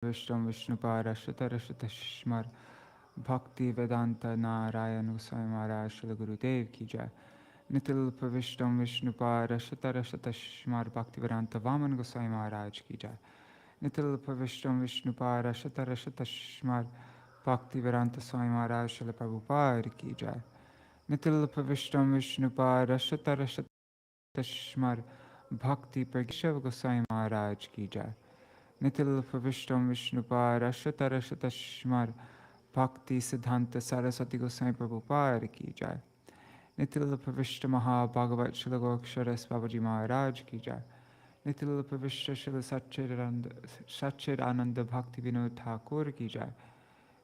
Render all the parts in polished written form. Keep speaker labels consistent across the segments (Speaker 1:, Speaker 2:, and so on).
Speaker 1: Vishtam Vishnupara Shatarashata Shmar Bhakti Vedanta Narayana Goswami Maharaj Srila Gurudev Ki Jai. Nitil Vishtam Vishnupara Shatarashata Shmar Bhakti Vedanta Vaman Goswami Maharaj Ki Jai. Nitil Vishtam Vishnupara Shatarashata Shmar Bhakti Vedanta Swami Maharaj Srila Prabhupada Ki Jai. Nitil Vishtam Vishnupara Shatarashata Shmar Bhakti Pragishav Goswami Maharaj Ki Jai. Nitil Vishtam Vishnupara Shatarashata Shmar Bhakti Siddhanta Saraswati Goswami Prabhupada Ki Jai. Nitil Pravishta Maha Bhagavat Srila Goksharas Babaji Maharaj Ki Jai. Nitil Pravishta Srila Satchidananda Bhakti Vinod Thakur Ki Jai.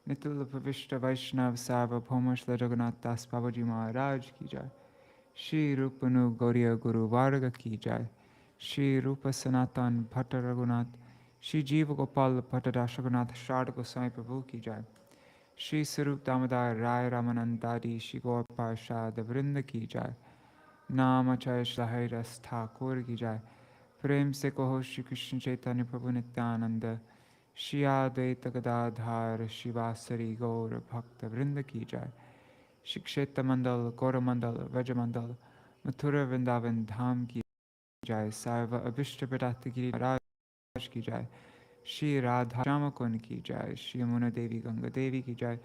Speaker 1: Nitil Pravishta Vaishnav Sarvabhauma Srila Jagannath Das Babaji Maharaj Ki Jai. Shri Rupanu Gauriya Guru Varga Ki Jai. Shri Rupa Sanatan Bhatta Raghunath. Shri Jiva Gopal Bhatta Rashaghunath Shrada Goswami Prabhu Ki Jai. Shri Sarup Damodar Rai Ramanandadi Shri Gaur Parshad Vrinda Ki Jai. Namachay Shlahai Ras Thakur Ki Jai. Prem Se Kaho Shri Krishna Chaitanya Prabhu Nityananda. Shri Advaita Gadadhar Shivasari Gaur Bhakta Vrinda Ki Jai. Shri Kshetra Mandal, Gaura Mandal, Vraja Mandal, Mathura Vrindavan Dham Ki Jai. Sarva Abhishta Pradata Giri Maharaj Ki Jai. Shri Radha Shamakun Ki Jai. Shri Yamuna Devi Ganga Devi Ki Jai.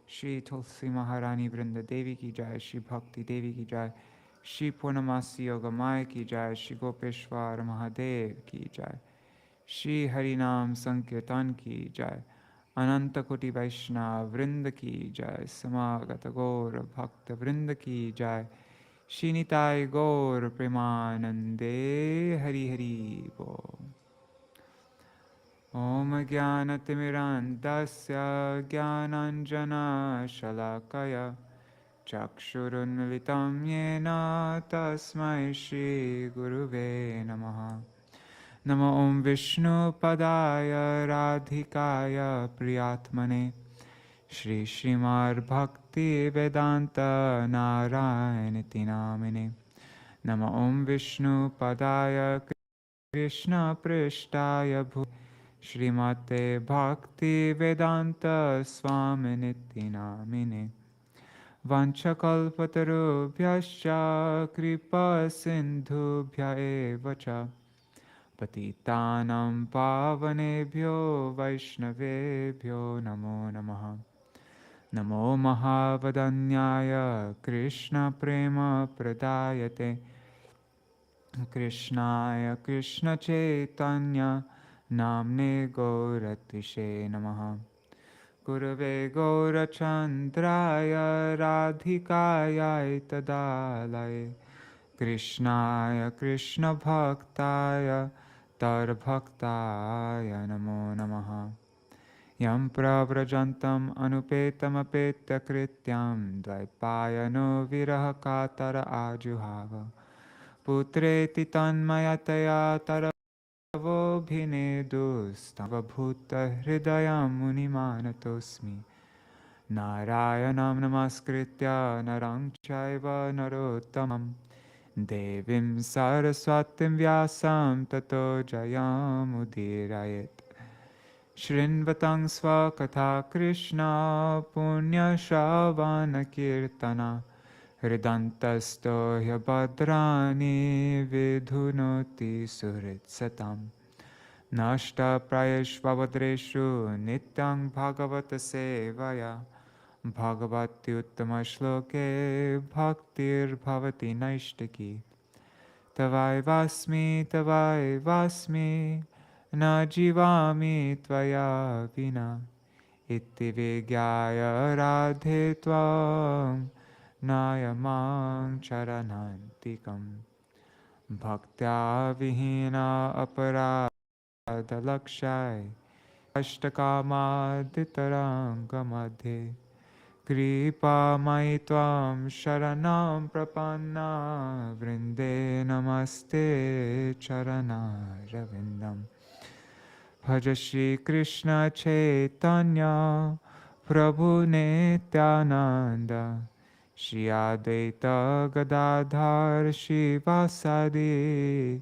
Speaker 1: Shri Tulsi Maharani Vrinda Devi Ki Jai. Shri Bhakti Devi Ki Jai. Shri Purnamasi Yogamāyā Ki Jai. Shri Gopeshwar Mahadev Ki Jai. Shri Harinam Sankirtan Ki Jai. Ananta Koti Vaishnava Vrinda Ki Jai. Samagata Gaur Bhakta Vrinda Ki Jai. Shri Nitai Gaur Premanande Hari Hari Bo. Om Jnanatimirandasya Jnananjana Shalakaya Chakshurunmilitam Yena Tasmai Shri Guruve Namaha. Namo Om Vishnu Padaya Radhikaya Priyatmane Shri Śrīmad Bhakti Vedanta Narayaniti Namine. Namo Om Vishnu Padaya Krishna Prishtaya Bhu Śrīmate Bhakti Vedanta Swaminiti Namine. Vanchakalpatarubhyascha kripa sindhubhya eva cha patitanam pavanebhyo vaishnavebhyo namo namaha. Namo mahavadanyaya Krishna prema pradayate Krishnaya Krishna chaitanya namne gauratvishe namaha. Gurave Gaurachandraya Radhikaya Tadalaye Krishnaya Krishna Bhaktaya Tarbhaktaya Namo Namaha. Yam Pravrajantam Anupetam Apetya Krityam Dvaipayano Viraha Katara Ajuhava Putreti Tanmayataya Tara Vobhinedustava Bhuta Hridayam Munimanatosmi Narayanam Namaskritya Narang Chaiva Narottamam Devim Saraswatim Vyasam Tato Jayam Udirayet Shrinvatang Svakatha Krishna Punya Shravana Kirtana Hridantasto Hyabadrani Vidhunoti Suhritsatam Nashta Prayeshvavadreshu Nityang Bhagavata Sevaya Bhagavati Uttama Shloke Bhaktir Bhavati Naishtaki Tavai Vasmi Na Jivami Tvaya Vina Iti Vigyaya Radhe Tvam Nayamang Charanantikam Bhaktya Vihina Aparadalakshai Ashtakamadhitaranga Madhe Kripa Maitvam Sharanam Prapanna Vrinde Namaste Charana Ravindam Bhaja Shri Krishna Chaitanya Prabhu Nityananda Shri Advaita Gadadhar Shivasadi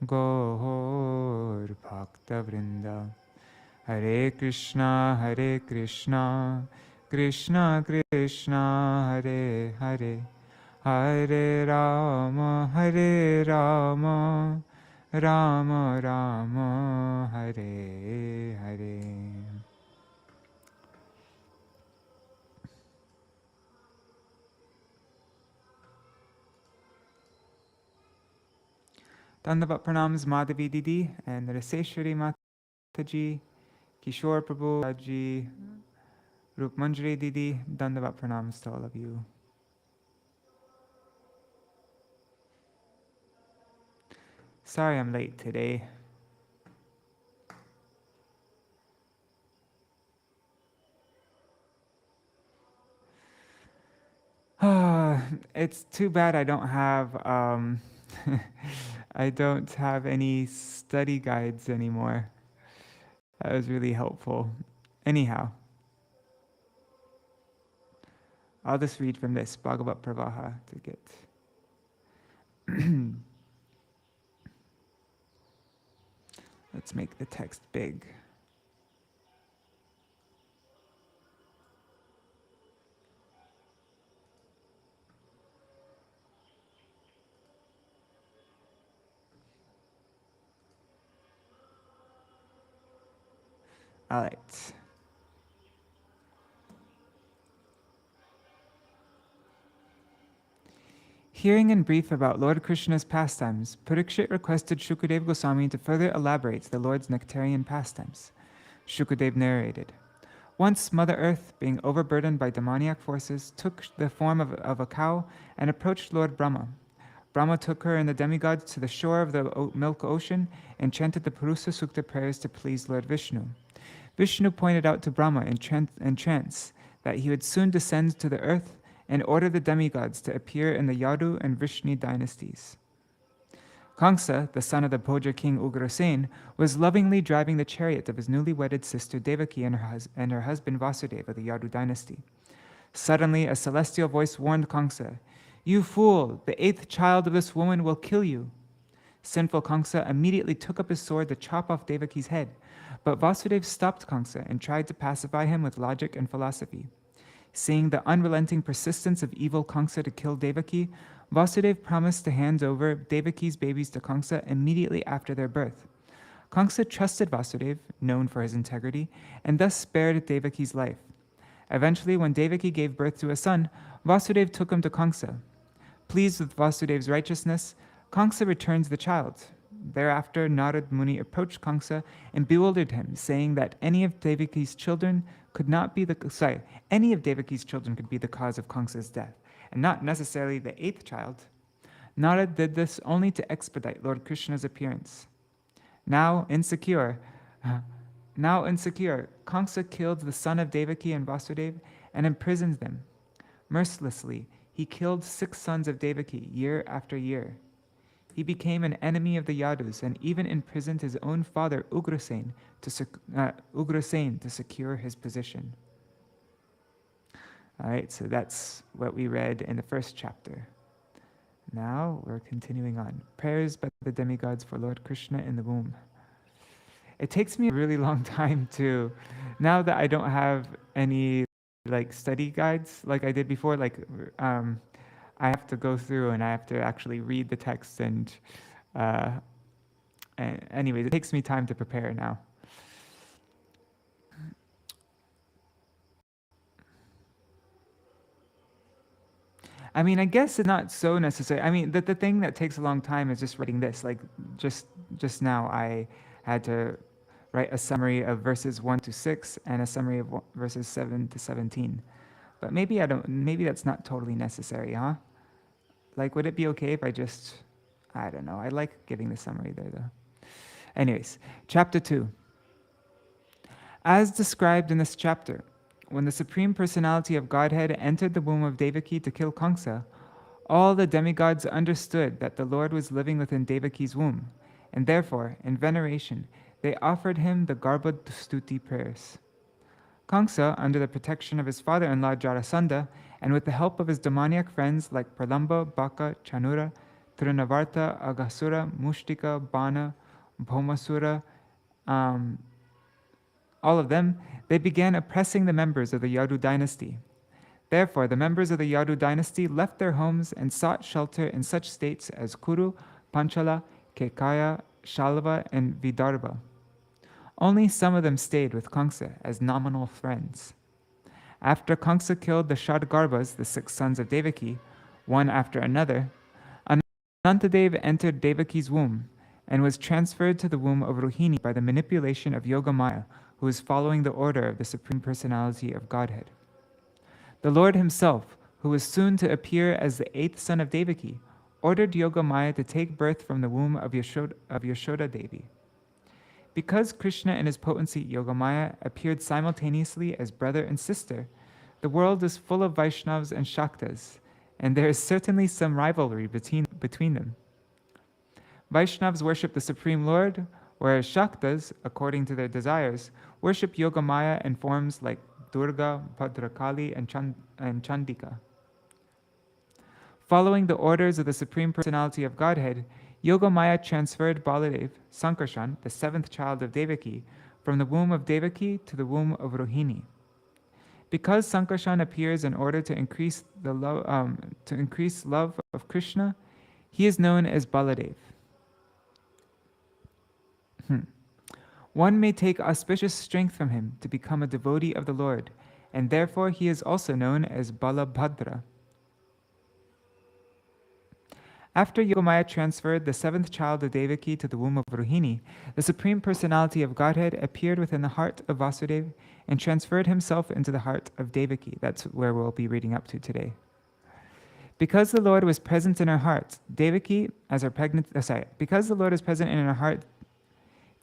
Speaker 1: Gaur Bhakta Vrinda Hare Krishna, Hare Krishna, Krishna Krishna, Hare Hare, Hare Rama, Rama Rama, Hare Hare. Dandavat pranams Madhavi Didi and Raseshwari Mataji, Kishore Prabhu Ji, Rup Manjari Didi, Dandavat pranams to all of you. Sorry I'm late today. It's too bad I don't have I don't have any study guides anymore. That was really helpful. Anyhow, I'll just read from this Bhagavat Pravaha to get. Let's make the text big. All right. Hearing in brief about Lord Krishna's pastimes, Parikshit requested Shukadeva Goswami to further elaborate the Lord's nectarian pastimes. Shukadeva narrated, once Mother Earth, being overburdened by demoniac forces, took the form of a cow and approached Lord Brahma. Brahma took her and the demigods to the shore of the milk ocean and chanted the Purusa Sukta prayers to please Lord Vishnu. Vishnu pointed out to Brahma in trance that he would soon descend to the earth and order the demigods to appear in the Yadu and Vrishni dynasties. Kaṁsa, the son of the Bhoja king Ugrasen, was lovingly driving the chariot of his newly wedded sister Devaki and her husband Vasudeva of the Yadu dynasty. Suddenly, a celestial voice warned Kaṁsa, "You fool, the 8th child of this woman will kill you." Sinful Kaṁsa immediately took up his sword to chop off Devaki's head, but Vasudeva stopped Kaṁsa and tried to pacify him with logic and philosophy. Seeing the unrelenting persistence of evil Kaṁsa to kill Devaki, Vasudeva promised to hand over Devaki's babies to Kaṁsa immediately after their birth. Kaṁsa trusted Vasudeva, known for his integrity, and thus spared Devaki's life. Eventually, when Devaki gave birth to a son, Vasudeva took him to Kaṁsa. Pleased with Vasudeva's righteousness, Kaṁsa returned the child. Thereafter, Narad Muni approached Kaṁsa and bewildered him, saying that any of Devaki's children could be the cause of Kamsa's death, and not necessarily the 8th child. Narad did this only to expedite Lord Krishna's appearance. Now insecure, Kaṁsa killed the son of Devaki and Vasudeva and imprisoned them. Mercilessly, he killed 6 sons of Devaki year after year. He became an enemy of the Yadus and even imprisoned his own father Ugrasen to secure his position. All right, so that's what we read in the first chapter. Now we're continuing on. Prayers by the demigods for Lord Krishna in the womb. It takes me a really long time to, now that I don't have any study guides like I did before, I have to go through and I have to actually read the text and anyways, it takes me time to prepare now. I mean, I guess it's not so necessary. I mean, the thing that takes a long time is just writing this. Like just now I had to write a summary of verses 1 to 6 and a summary of verses 7 to 17. But maybe that's not totally necessary, huh? Like, would it be okay if I don't know. I like giving the summary there, though. Anyways, chapter 2. As described in this chapter, when the Supreme Personality of Godhead entered the womb of Devaki to kill Kaṁsa, all the demigods understood that the Lord was living within Devaki's womb, and therefore, in veneration, they offered him the Garbha Stuti prayers. Kaṁsa, under the protection of his father-in-law Jarasandha, and with the help of his demoniac friends like Pralamba, Baka, Chanura, Trinavarta, Aghasura, Mushtika, Bana, Bhaumasura, all of them, they began oppressing the members of the Yadu dynasty. Therefore, the members of the Yadu dynasty left their homes and sought shelter in such states as Kuru, Panchala, Kekaya, Shalva, and Vidarbha. Only some of them stayed with Kaṁsa as nominal friends. After Kaṁsa killed the Shadgarbhas, the 6 sons of Devaki, one after another, Anantadev entered Devaki's womb and was transferred to the womb of Rohinī by the manipulation of Yogamāyā, who was following the order of the Supreme Personality of Godhead. The Lord himself, who was soon to appear as the 8th son of Devaki, ordered Yogamāyā to take birth from the womb of Yashoda Devi. Because Kṛṣṇa and his potency Yogamāyā appeared simultaneously as brother and sister, the world is full of Vaishnavas and Shaktas, and there is certainly some rivalry between them. Vaishnavas worship the Supreme Lord, whereas Shaktas, according to their desires, worship Yogamāyā in forms like Durga, Bhadrakali, and Chandika. Following the orders of the Supreme Personality of Godhead, Yogamāyā transferred Balarāma, Sankarshan, the 7th child of Devaki, from the womb of Devaki to the womb of Rohinī. Because Sankarshan appears in order to increase love of Kṛṣṇa, he is known as Balarāma. One may take auspicious strength from him to become a devotee of the Lord, and therefore he is also known as Balabhadra. After Yogamāyā transferred the 7th child of Devaki to the womb of Rohinī, the Supreme Personality of Godhead appeared within the heart of Vasudeva and transferred himself into the heart of Devaki. That's where we'll be reading up to today. Because the Lord was present in her heart, Devaki, as her because the Lord is present in her heart,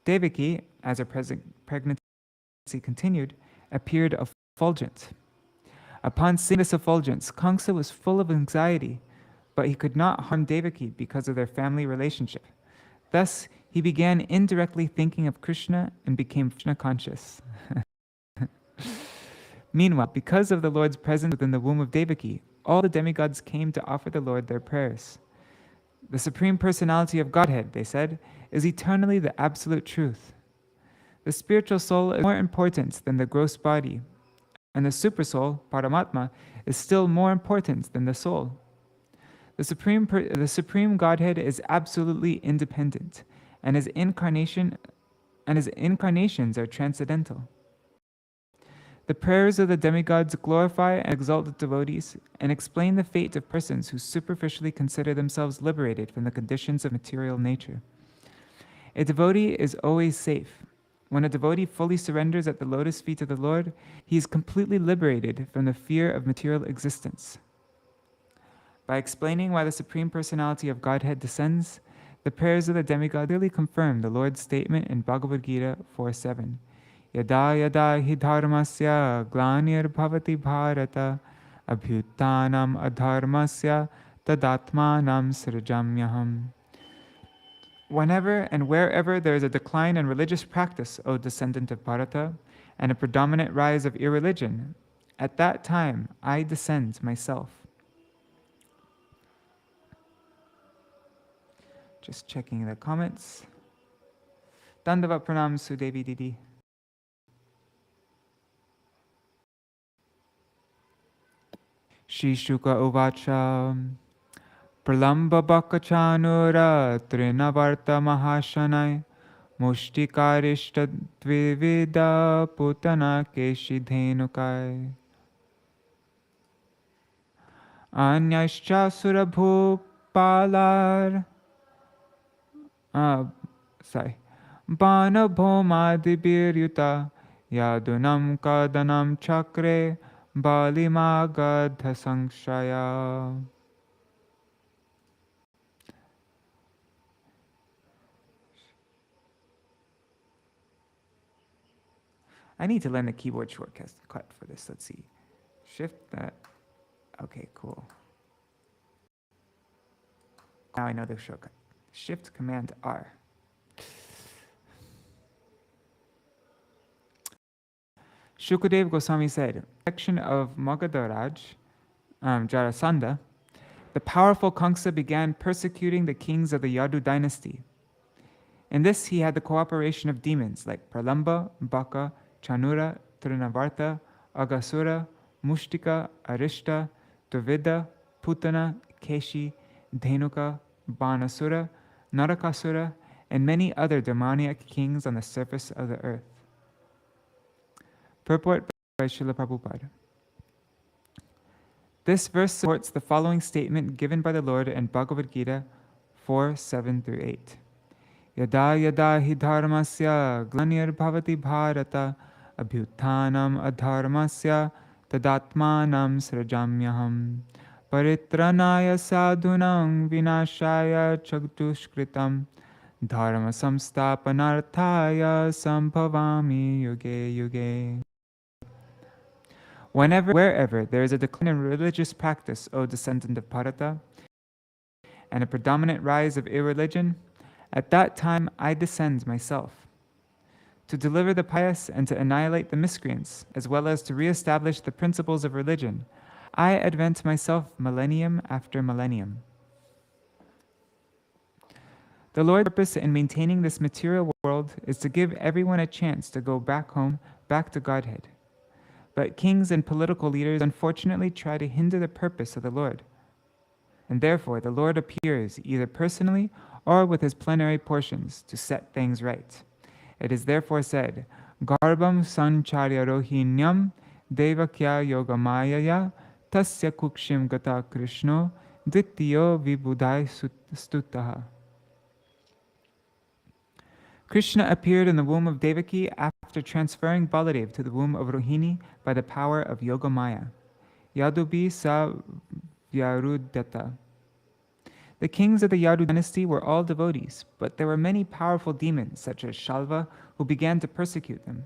Speaker 1: Devaki, as her pregnancy continued, appeared effulgent. Upon seeing this effulgence, Kaṁsa was full of anxiety, but he could not harm Devaki because of their family relationship. Thus, he began indirectly thinking of Kṛṣṇa and became Kṛṣṇa conscious. Meanwhile, because of the Lord's presence within the womb of Devaki, all the demigods came to offer the Lord their prayers. The Supreme Personality of Godhead, they said, is eternally the absolute truth. The spiritual soul is more important than the gross body, and the supersoul, Paramatma, is still more important than the soul. The Supreme Godhead is absolutely independent, and his incarnations are transcendental. The prayers of the demigods glorify and exalt the devotees and explain the fate of persons who superficially consider themselves liberated from the conditions of material nature. A devotee is always safe. When a devotee fully surrenders at the lotus feet of the Lord, he is completely liberated from the fear of material existence. By explaining why the Supreme Personality of Godhead descends, the prayers of the demigod clearly confirm the Lord's statement in Bhagavad Gita 4:7. Yada yada hi dharmasya glanir bhavati bharata abhyutanam adharmasya tadatmanam srijamyaham. Whenever and wherever there is a decline in religious practice, O descendant of Bharata, and a predominant rise of irreligion, at that time I descend myself. Just checking the comments. Dandavat pranam Sudevi Didi. Shri Shuka Uvacha Pralamba Bakachanura Trinavarta Mahashanai Mushtikarishta Dvivida Putana Keshi Dhenukai Anyascha Surabhupalar Bana Bhomadibir Yadunam Kadanam Chakre Balimagadha Sankshaya. I need to learn the keyboard shortcut for this. Let's see. Shift that. Okay, cool. Now I know the shortcut. Shift Command R. Shukadeva Goswami said, section of Magadharaj, Jarasandha, the powerful Kaṁsa began persecuting the kings of the Yadu dynasty. In this, he had the cooperation of demons like Pralamba, Baka, Chanura, Trinavarta, Agasura, Mushtika, Arishta, Dravida, Putana, Keshi, Dhenuka, Banasura, Narakasura, and many other demoniac kings on the surface of the earth. Purport by Srila Prabhupada. This verse supports the following statement given by the Lord in Bhagavad Gita 4:7-8. Yada yada hi dharmasya glanir bhavati bharata abhyuthanam adharmasya tadatmanam srajamyaham paritranaya sadhunam vinashaya chakdushkritam dharma samstapanarthaya sambhavami yuge yuge. Wherever there is a decline in religious practice, O descendant of Bharata, and a predominant rise of irreligion, at that time I descend myself, to deliver the pious and to annihilate the miscreants, as well as to re-establish the principles of religion. I advance myself millennium after millennium. The Lord's purpose in maintaining this material world is to give everyone a chance to go back home, back to Godhead. But kings and political leaders unfortunately try to hinder the purpose of the Lord. And therefore the Lord appears either personally or with his plenary portions to set things right. It is therefore said, Garbham sancharya Rohinyam Devakya Yogamāyā tasya kukshim gata Kṛṣṇo dittiyo vibudhai stutaha. Kṛṣṇa appeared in the womb of Devaki after transferring Balarāma to the womb of Rohinī by the power of Yogamāyā. Yadu sa vyarudata. The kings of the Yadu dynasty were all devotees, but there were many powerful demons, such as Shalva, who began to persecute them.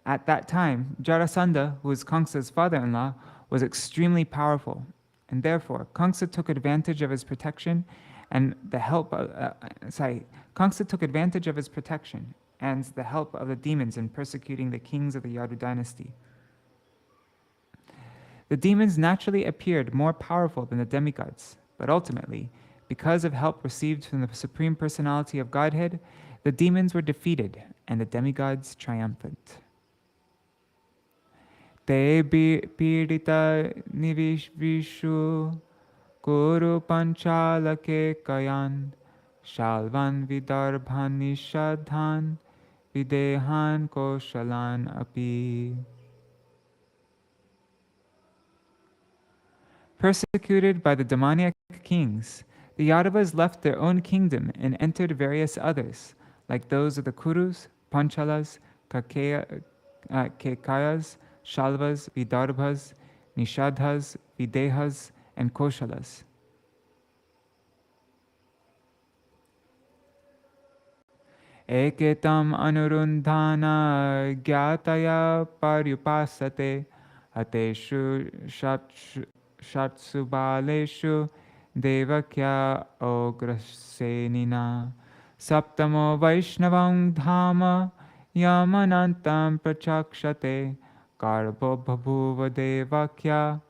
Speaker 1: At that time, Jarasandha, who was Kaṁsa's father-in-law, was extremely powerful, and therefore Kaṁsa took advantage of his protection and the help of, Kaṁsa took advantage of his protection and the help of the demons in persecuting the kings of the Yadu dynasty. The demons naturally appeared more powerful than the demigods, but ultimately, because of help received from the Supreme Personality of Godhead, the demons were defeated and the demigods triumphant. Te pīdita nivishvishu Kuru panchalake kayan Shalvan vidarbhan nishadhan Videhan koshalan api. Persecuted by the demoniac kings, the Yadavas left their own kingdom and entered various others, like those of the Kurus, Panchalas, Kekayas, Shalvas, Vidarbhas, Nishadhas, Videhas, and Koshalas. Eketam anurundhana gyataya paryupasate ateshu shatsubaleshu devakya ograsenina saptamo vaishnavam dhama yamanantam prachakshate karbo bhabhuva devakya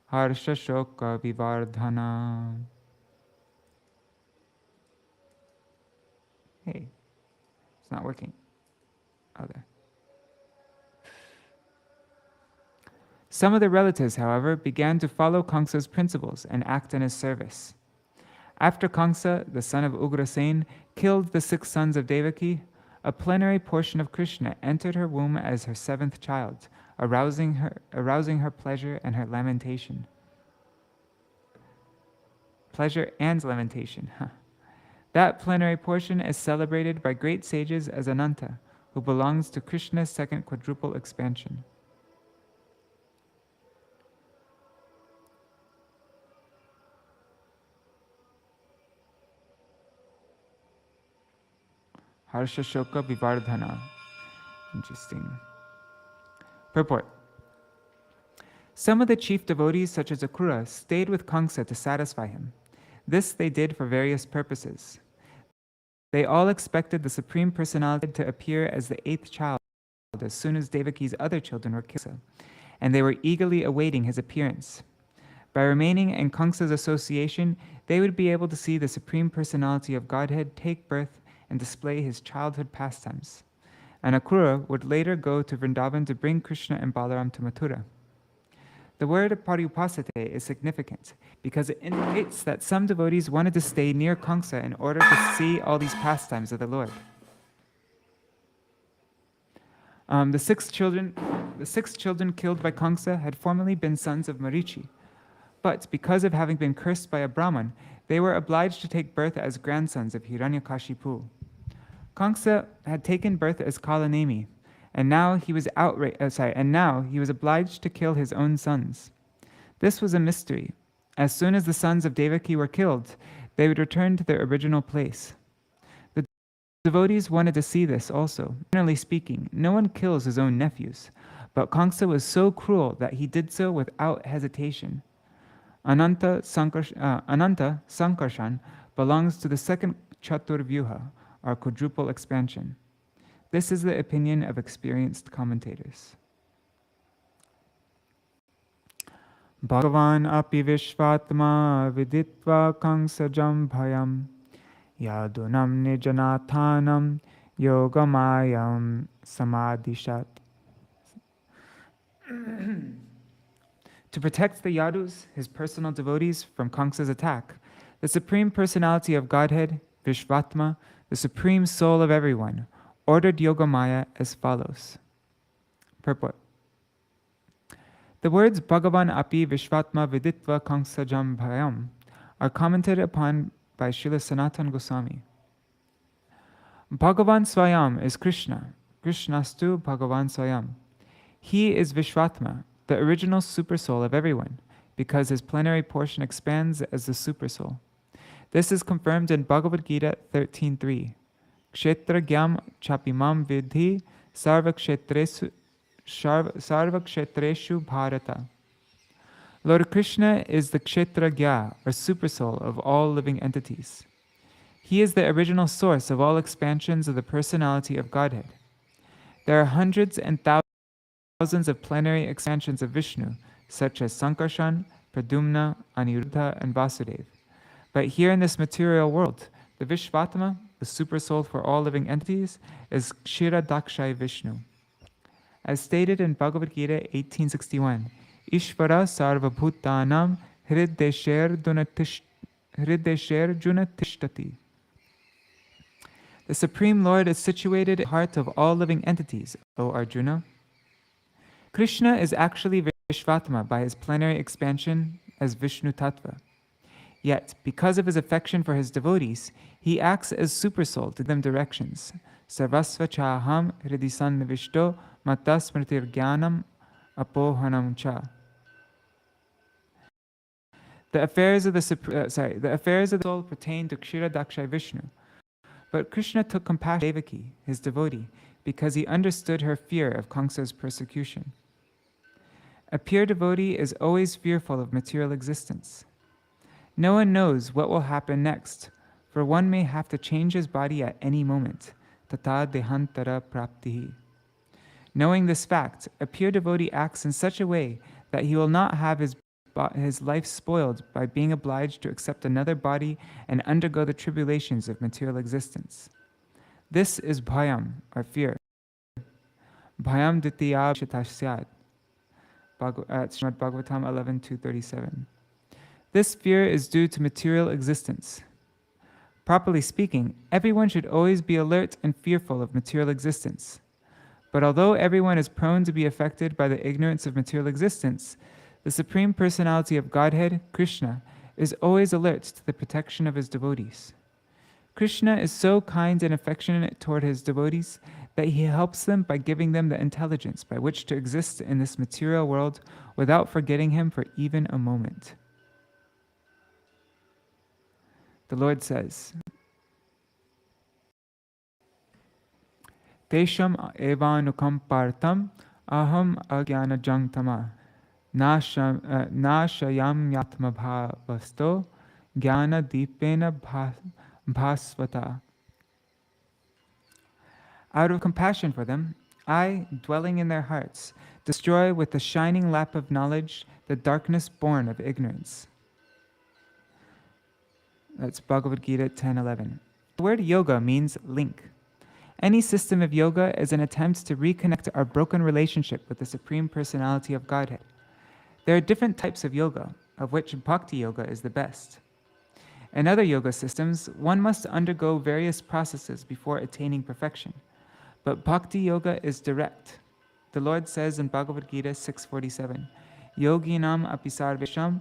Speaker 1: harsha shoka vivardhana. Hey, it's not working. Oh, there. Some of the relatives, however, began to follow Kaṁsa's principles and act in his service. After Kaṁsa, the son of Ugrasen, killed the 6 sons of Devaki, a plenary portion of Kṛṣṇa entered her womb as her 7th child, arousing her pleasure and her lamentation. Pleasure and lamentation. That plenary portion is celebrated by great sages as Ananta, who belongs to Kṛṣṇa's 2nd quadruple expansion. Harsha Shoka Vivardhana. Interesting. Purport. Some of the chief devotees, such as Akrura, stayed with Kaṁsa to satisfy him. This they did for various purposes. They all expected the Supreme Personality to appear as the 8th child as soon as Devaki's other children were killed, and they were eagerly awaiting his appearance. By remaining in Kaṁsa's association, they would be able to see the Supreme Personality of Godhead take birth and display his childhood pastimes. and Akrura would later go to Vrindavan to bring Kṛṣṇa and Balarāma to Mathura. The word pariyupasate is significant because it indicates that some devotees wanted to stay near Kaṁsa in order to see all these pastimes of the Lord. The six children killed by Kaṁsa had formerly been sons of Marichi, but because of having been cursed by a Brahman, they were obliged to take birth as grandsons of Hiranyakashipu. Kaṁsa had taken birth as Kalanemi, and now he was obliged to kill his own sons. This was a mystery. As soon as the sons of Devaki were killed, they would return to their original place. The devotees wanted to see this also. Generally speaking, no one kills his own nephews, but Kaṁsa was so cruel that he did so without hesitation. Ananta Sankarshan belongs to the second Chaturvyuha, or quadruple expansion. This is the opinion of experienced commentators. Bhagavan api vishvatma viditva kaṁsajam bhayam yadunam nijanathanam yogamayam samadhishat. To protect the Yadus, his personal devotees, from Kaṁsa's attack, the Supreme Personality of Godhead, Vishvatma, the Supreme Soul of everyone, ordered Yogamāyā as follows. Purport. The words Bhagavan api Vishvatma viditva kaṁsajam bhayam are commented upon by Srila Sanatana Goswami. Bhagavan Swayam is Kṛṣṇa. Kṛṣṇastu Bhagavan Swayam. He is Vishvatma, the original supersoul of everyone, because his plenary portion expands as the supersoul. This is confirmed in Bhagavad Gita 13.3. Kshetragyam chapimam vidhi sarvakshetreshu bharata. Lord Kṛṣṇa is the Kshetragya, or supersoul of all living entities. He is the original source of all expansions of the personality of Godhead. There are hundreds and thousands of plenary expansions of Vishnu, such as Sankarshan, Pradumna, Aniruddha, and Vasudeva. But here in this material world, the Vishvatma, the supersoul for all living entities, is Kshiradakshai Vishnu. As stated in Bhagavad Gita 1861, Ishvara sarva bhutanam hriddesher junatishtati. The Supreme Lord is situated in the heart of all living entities, O Arjuna. Kṛṣṇa is actually Vishvatma by his plenary expansion as Vishnu Tattva. Yet, because of his affection for his devotees, he acts as supersoul to them directions. Sarvasva chaham hridisannavishto matasmritir jnanam apohanam cha. The affairs of the soul pertain to Kshiradakshai Vishnu. But Kṛṣṇa took compassion on Devaki, his devotee, because he understood her fear of Kaṁsa's persecution. A pure devotee is always fearful of material existence. No one knows what will happen next, for one may have to change his body at any moment. Tata dehantara praptihi. Knowing this fact, a pure devotee acts in such a way that he will not have his life spoiled by being obliged to accept another body and undergo the tribulations of material existence. This is bhayam, or fear. Bhayam ditya shatasyat. Śrīmad-Bhāgavatam 11.237. This fear is due to material existence. Properly speaking, everyone should always be alert and fearful of material existence. But although everyone is prone to be affected by the ignorance of material existence, the Supreme Personality of Godhead, Kṛṣṇa, is always alert to the protection of his devotees. Kṛṣṇa is so kind and affectionate toward his devotees that he helps them by giving them the intelligence by which to exist in this material world without forgetting him for even a moment. The Lord says, Tesham evanukam partam aham agyanajang tama nashayam yatma bhavasto jnana dipena bhasvata. Out of compassion for them, I, dwelling in their hearts, destroy with the shining lamp of knowledge the darkness born of ignorance. That's Bhagavad Gita 10:11. The word yoga means link. Any system of yoga is an attempt to reconnect our broken relationship with the Supreme Personality of Godhead. There are different types of yoga, of which bhakti yoga is the best. In other yoga systems, one must undergo various processes before attaining perfection. But bhakti yoga is direct. The Lord says in Bhagavad Gita 6:47, Yoginam api sarvesham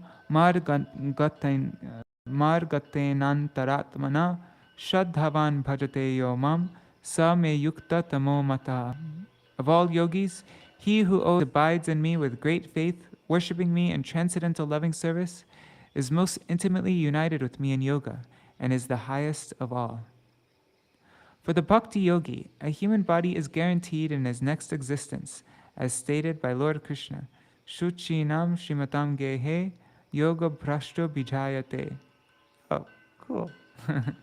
Speaker 1: margatenantaratmana shraddhavan bhajate yomam sa me yukta tamo mata. Of all yogis, he who abides in me with great faith, worshipping me in transcendental loving service, is most intimately united with me in yoga and is the highest of all. For the bhakti yogi, a human body is guaranteed in his next existence, as stated by Lord Kṛṣṇa, Shuchinam Shrimatam Gehe Yoga Bhrashto Bijayate. Oh, cool. But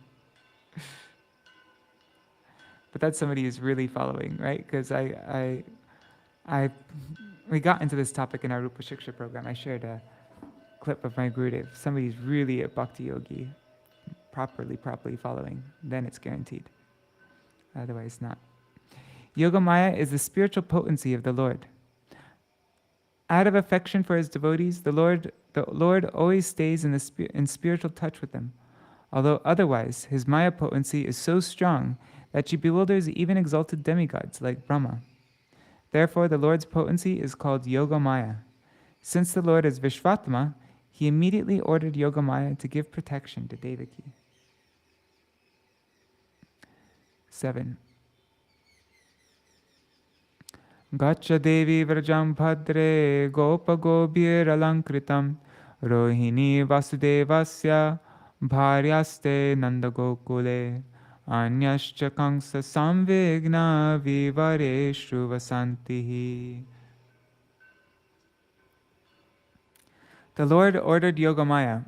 Speaker 1: that's somebody who's really following, right? Because we got into this topic in our Rupa Shiksha program. I shared a clip of my Gurudev. Somebody's really a bhakti yogi, properly following, then it's guaranteed. Otherwise not. Yogamāyā is the spiritual potency of the Lord. Out of affection for his devotees, the Lord always stays in spiritual touch with them, although otherwise his Maya potency is so strong that she bewilders even exalted demigods like Brahma. Therefore, the Lord's potency is called Yogamāyā. Since the Lord is Vishvatma, he immediately ordered Yogamāyā to give protection to Devaki. 7. Gacha Devi Vrajam Bhadre Gopa Gobir Alankritam Rohinī Vasudevasya Bharyaste Nanda Gokule Anyascha Kaṁsa Samvigna Vivareshu Vasantihi. The Lord ordered Yogamāyā,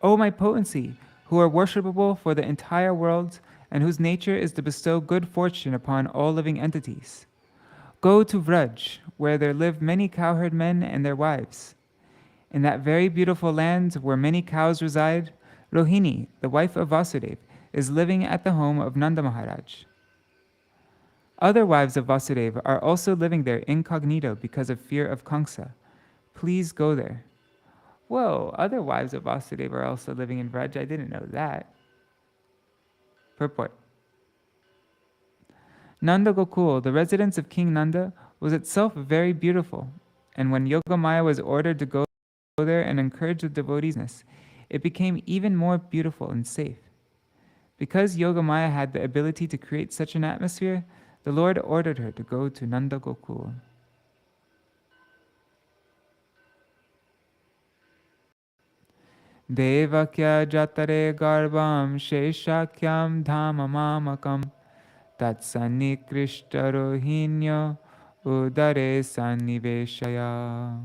Speaker 1: O my potency, who are worshipable for the entire world and whose nature is to bestow good fortune upon all living entities. Go to Vraja, where there live many cowherd men and their wives. In that very beautiful land where many cows reside, Rohinī, the wife of Vasudeva, is living at the home of Nanda Maharaj. Other wives of Vasudeva are also living there incognito because of fear of Kaṁsa. Please go there. Whoa, other wives of Vasudeva are also living in Vraja. I didn't know that. Purport. Nanda Gokul, the residence of King Nanda, was itself very beautiful, and when Yogamāyā was ordered to go there and encourage the devotees, it became even more beautiful and safe. Because Yogamāyā had the ability to create such an atmosphere, the Lord ordered her to go to Nanda Gokul. Devakya jatare garbham sheshakyam dhamamamakam tatsani krishta rohinyo udare sanniveshaya.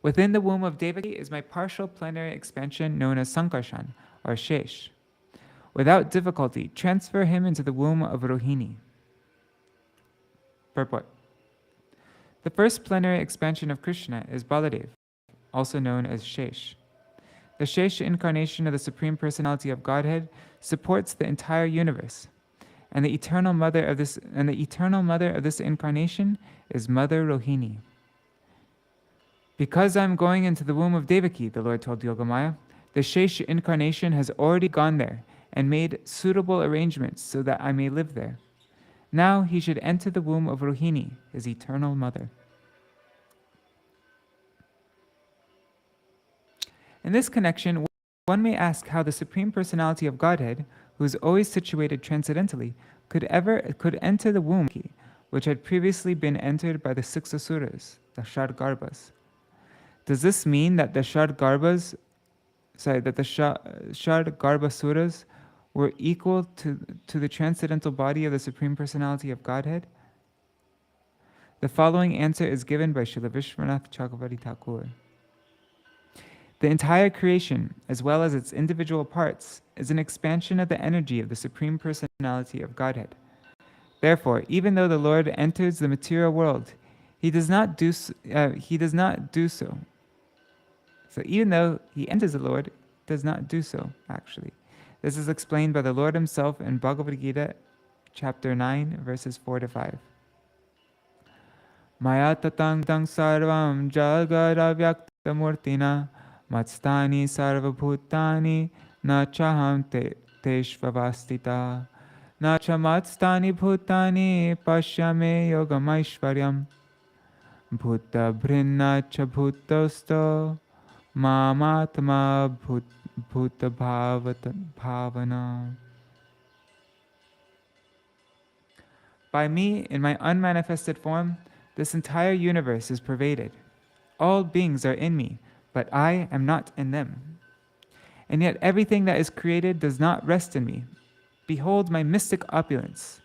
Speaker 1: Within the womb of Devaki is my partial plenary expansion known as Sankarshan, or Shesh. Without difficulty, transfer him into the womb of Rohinī. Purport. The first plenary expansion of Kṛṣṇa is Balarāma, also known as Shesh. The Shesh incarnation of the Supreme Personality of Godhead supports the entire universe, and the eternal mother of this incarnation is Mother Rohinī. Because I'm going into the womb of Devaki, the Lord told Yogamāyā, the Shesh incarnation has already gone there and made suitable arrangements so that I may live there. Now he should enter the womb of Rohinī, his eternal mother. In this connection, one may ask how the Supreme Personality of Godhead, who is always situated transcendentally, could enter the womb which had previously been entered by the 6 asuras, the Shadgarbhas. Does this mean that the Shadgarbhasuras were equal to the transcendental body of the Supreme Personality of Godhead? The following answer is given by Srila Vishwanath Chakravarti Thakur. The entire creation, as well as its individual parts, is an expansion of the energy of the Supreme Personality of Godhead. Therefore, even though the Lord enters the material world, he does not do so. So even though he enters the Lord, does not do so, actually. This is explained by the Lord himself in Bhagavad Gita, chapter 9, verses 4 to 5. Maya tatang tang sarvam jagaravyaktha murtina matstani sarvabhutani na chaham teshvavastita na cha matstani bhutani pashyame yogamaishvaryam bhuta bhrinna cha bhutosto mamatma bhuta bhavana. By me, in my unmanifested form, this entire universe is pervaded. All beings are in me, but I am not in them. And yet everything that is created does not rest in me. Behold my mystic opulence.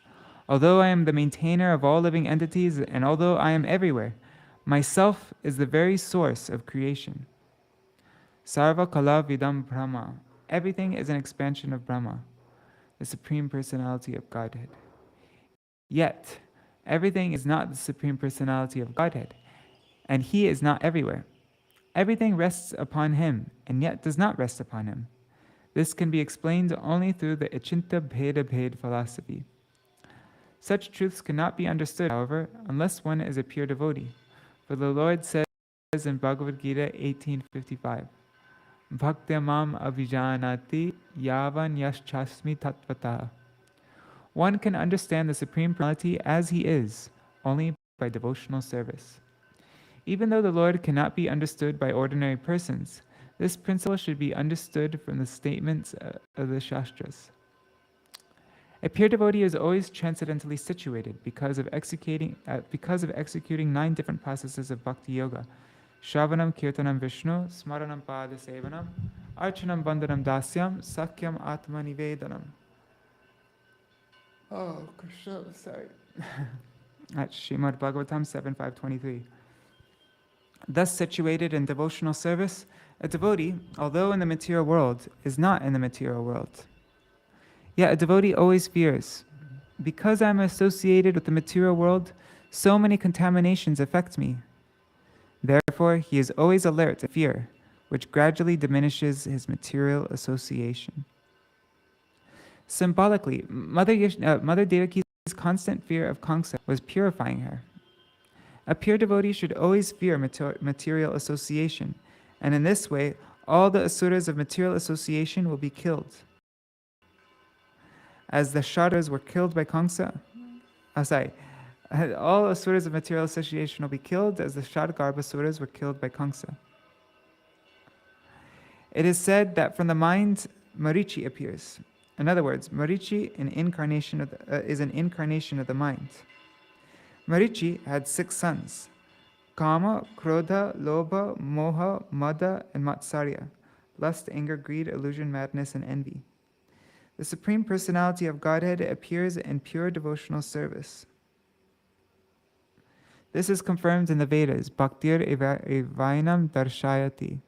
Speaker 1: Although I am the maintainer of all living entities, and although I am everywhere, myself is the very source of creation. Sarva kala vidam Brahma. Everything is an expansion of Brahma, the Supreme Personality of Godhead. Yet, everything is not the Supreme Personality of Godhead, and He is not everywhere. Everything rests upon Him, and yet does not rest upon Him. This can be explained only through the Achinta Bheda Bhed philosophy. Such truths cannot be understood, however, unless one is a pure devotee. For the Lord says in Bhagavad Gita 18:55, Bhaktya mam avijanati yavan yaschasmi tattvata. One can understand the Supreme Personality as He is, only by devotional service. Even though the Lord cannot be understood by ordinary persons, this principle should be understood from the statements of the Shastras. A pure devotee is always transcendently situated because of executing 9 different processes of Bhakti Yoga: Shravanam, Kirtanam, Vishnu, Smaranam, Pada Sevanam, Archanam, Bandhanam, Dasyam, Sakyam, Atma Nivedanam. Oh, Kṛṣṇa, sorry. That's Śrīmad-Bhāgavatam 7.5.23. Thus situated in devotional service, a devotee, although in the material world, is not in the material world. Yet a devotee always fears. Because I am associated with the material world, so many contaminations affect me. Therefore, he is always alert to fear, which gradually diminishes his material association. Symbolically, Mother Devaki's constant fear of Kaṁsa was purifying her. A pure devotee should always fear material association, and in this way, all the asuras of material association will be killed. As the Kshatras were killed by Kaṁsa, all asuras of material association will be killed as the Kshatragarbha asuras were killed by Kaṁsa. It is said that from the mind, Marichi appears. In other words, Marichi is an incarnation of the mind. Marichi had 6 sons: Kama, Krodha, Lobha, Moha, Mada, and Matsarya: lust, anger, greed, illusion, madness, and envy. The Supreme Personality of Godhead appears in pure devotional service. This is confirmed in the Vedas, Bhaktir evainam darshayati.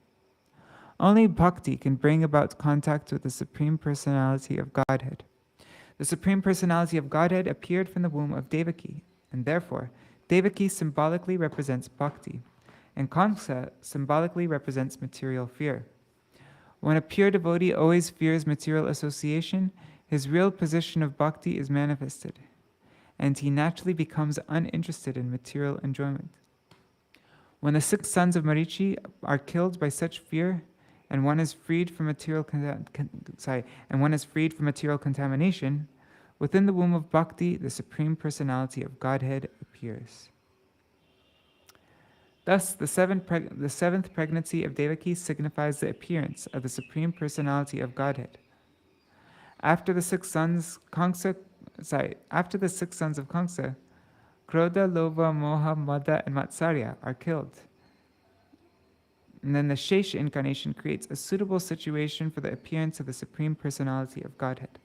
Speaker 1: Only bhakti can bring about contact with the Supreme Personality of Godhead. The Supreme Personality of Godhead appeared from the womb of Devaki, and therefore, Devaki symbolically represents bhakti, and Kaṁsa symbolically represents material fear. When a pure devotee always fears material association, his real position of bhakti is manifested, and he naturally becomes uninterested in material enjoyment. When the 6 sons of Marichi are killed by such fear, and one is freed from material contamination, within the womb of bhakti, the Supreme Personality of Godhead appears. Thus, the seventh pregnancy of Devaki signifies the appearance of the Supreme Personality of Godhead. After the 6 sons of Kaṁsa, Krodha, Lobha, Moha, Mada, and Matsarya are killed. And then the Shesha incarnation creates a suitable situation for the appearance of the Supreme Personality of Godhead.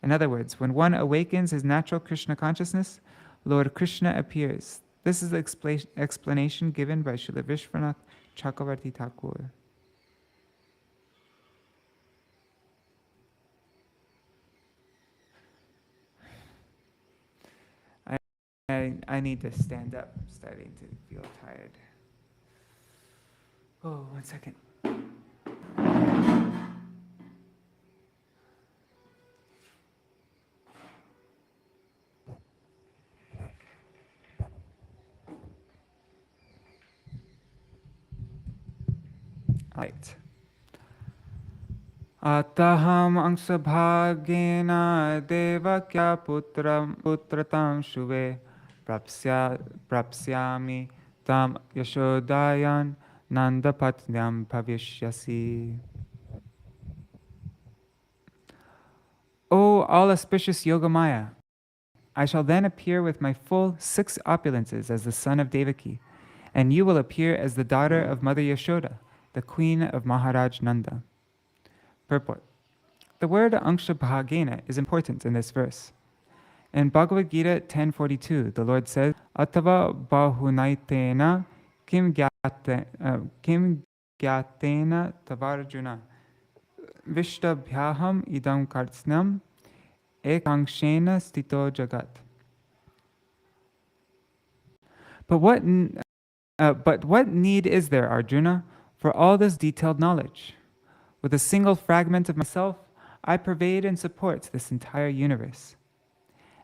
Speaker 1: In other words, when one awakens his natural Kṛṣṇa consciousness, Lord Kṛṣṇa appears. This is the explanation given by Srila Vishwanath Chakravarti Thakur. I need to stand up. I'm starting to feel tired. Oh, 1 second. Right. Ataham angsabhagena devakya putratam shuve prapsyami tam yashodayan nandapatnyam bhavishyasi. O all auspicious Yogamāyā, I shall then appear with my full 6 opulences as the son of Devaki, and you will appear as the daughter of Mother Yashoda, the queen of Maharaj Nanda. Purport. The word angshabhagena is important in this verse. In Bhagavad Gita 10:42, the Lord says, Atava bahunaitena kim gyatena tavarjuna vishtabhyaham idam Kṛṣṇam ekangshena stito jagat. But what need is there, Arjuna, for all this detailed knowledge? With a single fragment of myself, I pervade and support this entire universe.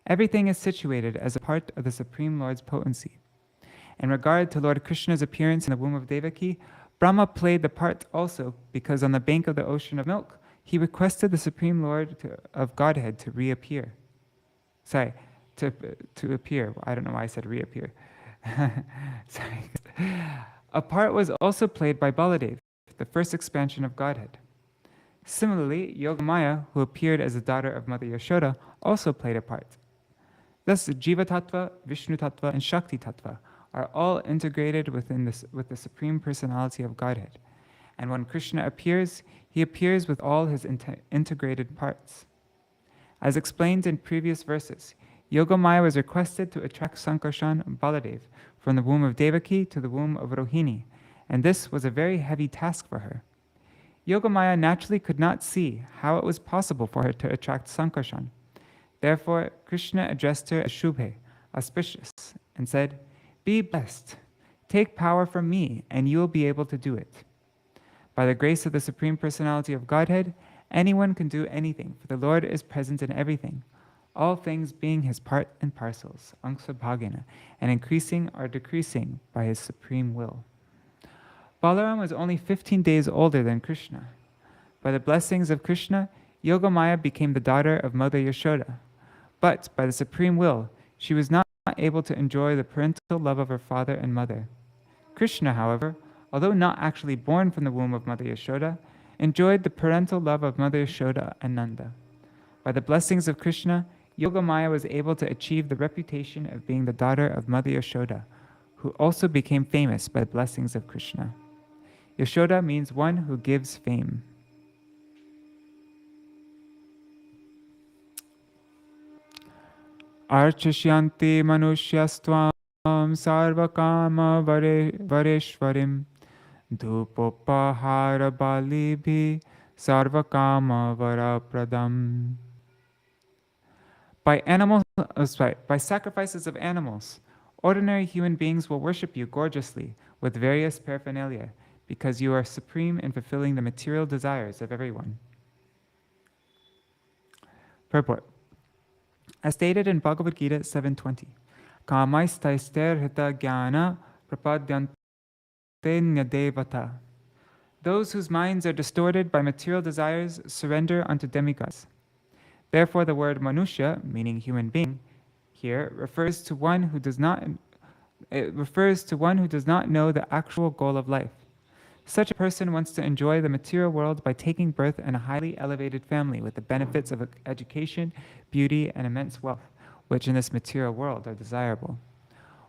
Speaker 1: Everything is situated as a part of the Supreme Lord's potency. In regard to Lord Kṛṣṇa's appearance in the womb of Devaki, Brahma played the part also because on the bank of the ocean of milk, he requested the Supreme Lord of Godhead to reappear. Sorry, to appear. I don't know why I said reappear. Sorry. A part was also played by Balarāma, the first expansion of Godhead. Similarly, Yogamāyā, who appeared as the daughter of Mother Yashoda, also played a part. Thus, Jiva Tattva, Vishnu Tattva, and Shakti Tattva are all integrated with the Supreme Personality of Godhead. And when Kṛṣṇa appears, he appears with all his integrated parts. As explained in previous verses, Yogamāyā was requested to attract Sankarshan Baladeva from the womb of Devaki to the womb of Rohinī, and this was a very heavy task for her. Yogamāyā naturally could not see how it was possible for her to attract Sankarshan. Therefore, Kṛṣṇa addressed her as Shubhe, auspicious, and said, "Be blessed. Take power from me, and you will be able to do it." By the grace of the Supreme Personality of Godhead, anyone can do anything, for the Lord is present in everything, all things being his part and parcels, angsabhagena, and increasing or decreasing by his supreme will. Balarāma was only 15 days older than Kṛṣṇa. By the blessings of Kṛṣṇa, Yogamāyā became the daughter of Mother Yashoda. But by the supreme will, she was not able to enjoy the parental love of her father and mother. Kṛṣṇa, however, although not actually born from the womb of Mother Yashoda, enjoyed the parental love of Mother Yashoda and Nanda. By the blessings of Kṛṣṇa, Yogamāyā was able to achieve the reputation of being the daughter of Mother Yashoda, who also became famous by the blessings of Kṛṣṇa. Yashoda means one who gives fame. Archashyanti manushyastvam sarvakama vareshvarim dhupopahara balibhi sarvakama varapradam. By sacrifices of animals, ordinary human beings will worship you gorgeously with various paraphernalia, because you are supreme in fulfilling the material desires of everyone. Purport. As stated in Bhagavad Gita 7:20, Kāmaistaister hita jnana prapadyante nyadevata. Those whose minds are distorted by material desires surrender unto demigods. Therefore, the word manusya, meaning human being, here refers to one who does not know the actual goal of life. Such a person wants to enjoy the material world by taking birth in a highly elevated family with the benefits of education, beauty, and immense wealth, which in this material world are desirable.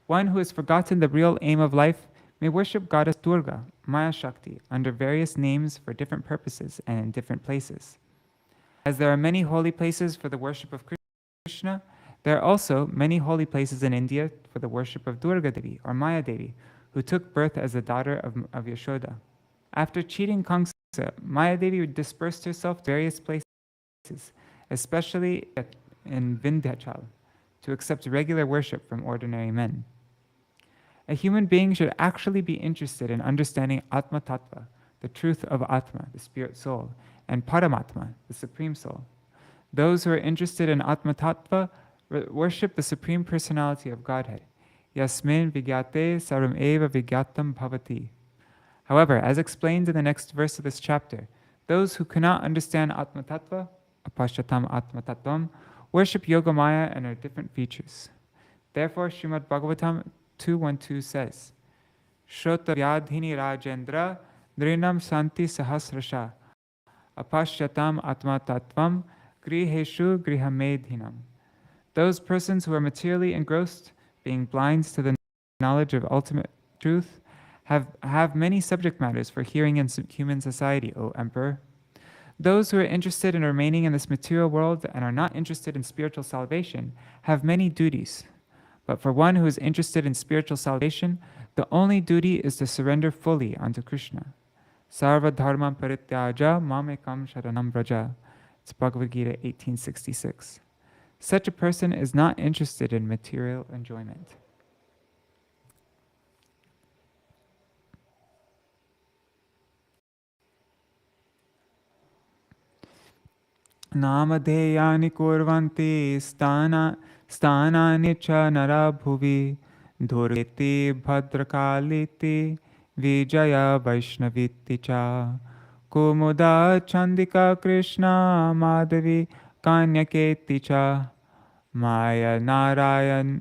Speaker 1: One who has forgotten the real aim of life may worship goddess Durga, Maya Shakti, under various names for different purposes and in different places. As there are many holy places for the worship of Kṛṣṇa, there are also many holy places in India for the worship of Durga Devi or Maya Devi, who took birth as the daughter of Yashoda. After cheating Kaṁsa, Maya Devi dispersed herself to various places, especially in Vindhyachal, to accept regular worship from ordinary men. A human being should actually be interested in understanding Atma Tattva, the truth of Atma, the spirit soul, and Paramatma, the supreme soul. Those who are interested in Atma Tattva worship the Supreme Personality of Godhead. Yasmin vigyate sarvam eva vigyatam bhavati. However, as explained in the next verse of this chapter, those who cannot understand Atma Tattva, Apashyatam Atma Tattvam, worship Yogamāyā and her different features. Therefore, Śrīmad-Bhāgavatam 2.1.2 says, Shrota Vyadhini Rajendra Drinam Santi Sahasrasha Apashyatam Atma Tattvam Griheshu Grihamedhinam. Those persons who are materially engrossed, being blind to the knowledge of ultimate truth, have many subject matters for hearing in human society, O Emperor. Those who are interested in remaining in this material world and are not interested in spiritual salvation have many duties. But for one who is interested in spiritual salvation, the only duty is to surrender fully unto Kṛṣṇa. Sarva dharma parityaja mamekam sharanam vraja. It's Bhagavad Gita 1866. Such a person is not interested in material enjoyment. Namadeyani kurvanti sthanani cha nara bhuvi dhuriti bhadrakaliti vijaya vaishnaviti cha kumuda chandika Kṛṣṇa madhavi kanyaketi cha maya narayan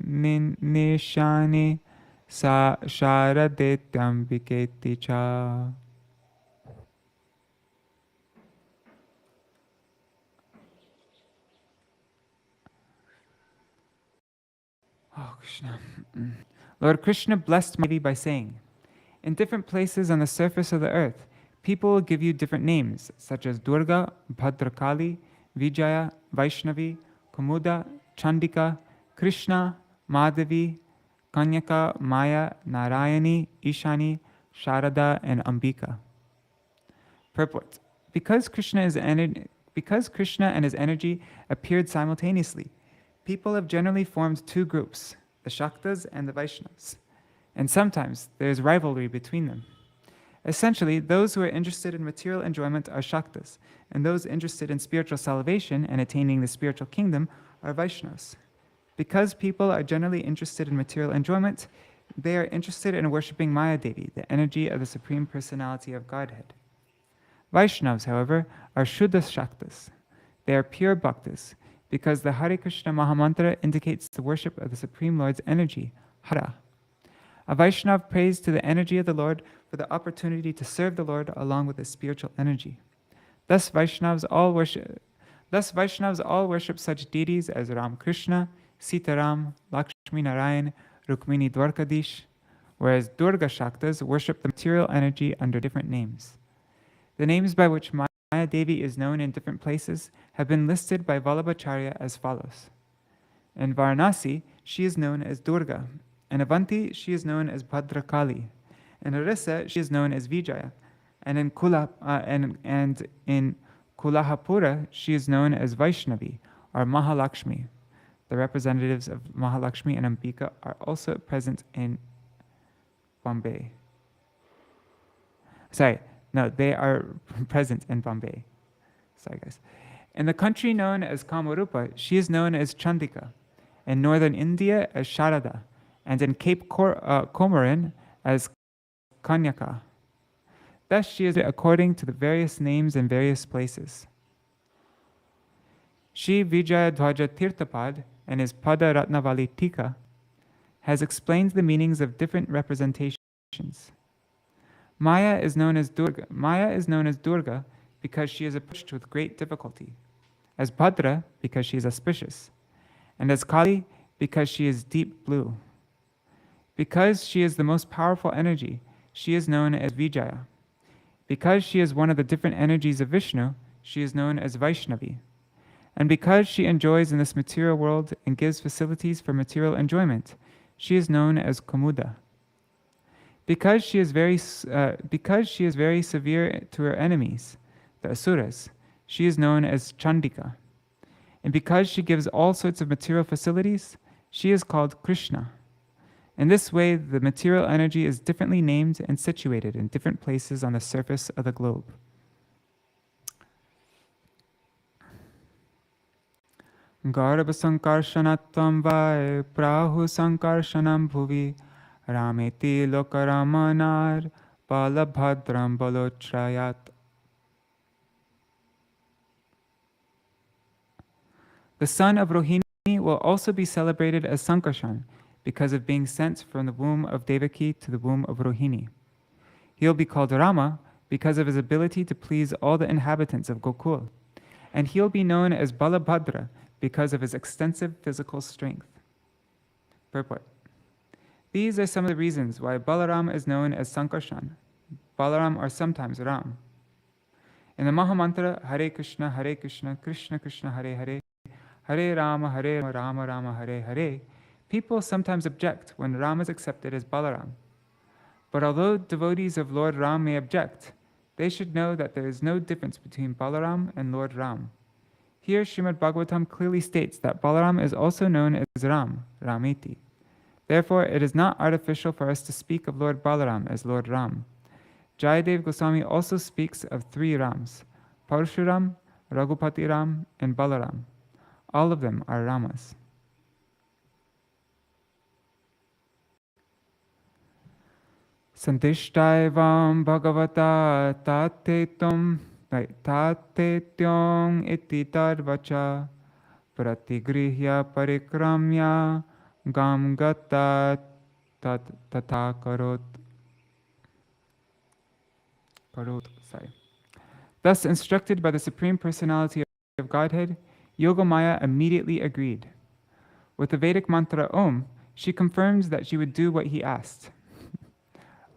Speaker 1: nishani sharadetyambiketi cha. Oh, Kṛṣṇa. Lord Kṛṣṇa blessed Devi by saying, in different places on the surface of the earth, people will give you different names, such as Durga, Bhadrakali, Vijaya, Vaishnavi, Kumuda, Chandika, Kṛṣṇa, Madhavi, Kanyaka, Maya, Narayani, Ishani, Sharada, and Ambika. Purport. Because Kṛṣṇa and his energy appeared simultaneously, people have generally formed two groups, the Shaktas and the Vaishnavas, and sometimes there is rivalry between them. Essentially, those who are interested in material enjoyment are Shaktas, and those interested in spiritual salvation and attaining the spiritual kingdom are Vaishnavas. Because people are generally interested in material enjoyment, they are interested in worshipping Maya Devi, the energy of the Supreme Personality of Godhead. Vaishnavas, however, are Shuddha Shaktas. They are pure Bhaktas, because the Hare Krishna Mahamantra indicates the worship of the Supreme Lord's energy, Hara. A Vaishnav prays to the energy of the Lord for the opportunity to serve the Lord along with his spiritual energy. Thus Vaishnavas all worship such deities as Ram Krishna, Sitaram, Lakshmi Narayan, Rukmini Dwarkadish, whereas Durga Shaktas worship the material energy under different names. The names by which Maya Devi is known in different places have been listed by Vallabhacharya as follows. In Varanasi, she is known as Durga. In Avanti, she is known as Bhadrakali. In Orissa, she is known as Vijaya. And in Kulahapura, she is known as Vaishnavi, or Mahalakshmi. The representatives of Mahalakshmi and Ambika are also present in Bombay. They are present in Bombay. Sorry, guys. In the country known as Kamarupa, she is known as Chandika. In northern India as Sharada, and in Cape Comorin as Kanyaka. Thus she is according to the various names in various places. Shri Vijaya Dwaja Tirthapad and his Pada Ratnavali Tika has explained the meanings of different representations. Maya is known as Durga because she is approached with great difficulty, as Bhadra because she is auspicious, and as Kali because she is deep blue. Because she is the most powerful energy, she is known as Vijaya. Because she is one of the different energies of Vishnu, she is known as Vaishnavi. And because she enjoys in this material world and gives facilities for material enjoyment, she is known as Kumuda. Because she is very severe to her enemies, the Asuras, she is known as Chandika. And because she gives all sorts of material facilities, she is called Kṛṣṇa. In this way, the material energy is differently named and situated in different places on the surface of the globe. Garbha sankarshanatvam vai prahu sankarshanam bhuvi rameti lokaramanar Balabhadram Balotrayat. The son of Rohinī will also be celebrated as Sankarshan because of being sent from the womb of Devaki to the womb of Rohinī. He will be called Rama because of his ability to please all the inhabitants of Gokul. And he will be known as Balabhadra because of his extensive physical strength. Purport. These are some of the reasons why Balarāma is known as Sankarshan, Balaram or sometimes Ram. In the Mahamantra, Hare Kṛṣṇa, Kṛṣṇa Kṛṣṇa, Hare Hare, Hare Rama, Rama Rama, Hare Hare, people sometimes object when Ram is accepted as Balaram. But although devotees of Lord Ram may object, they should know that there is no difference between Balaram and Lord Ram. Here, Śrīmad-Bhāgavatam clearly states that Balaram is also known as Ram, Rameti. Therefore, it is not artificial for us to speak of Lord Balaram as Lord Ram. Jayadev Goswami also speaks of three Rams, Parshuram, Raghupati Ram, and Balaram. All of them are Ramas. Santishtaevam Bhagavata tatetyong iti tarvacha pratigrihya parikramya gam gata tata karot. Thus instructed by the Supreme Personality of Godhead, Yogamāyā immediately agreed. With the Vedic mantra Om, she confirms that she would do what he asked.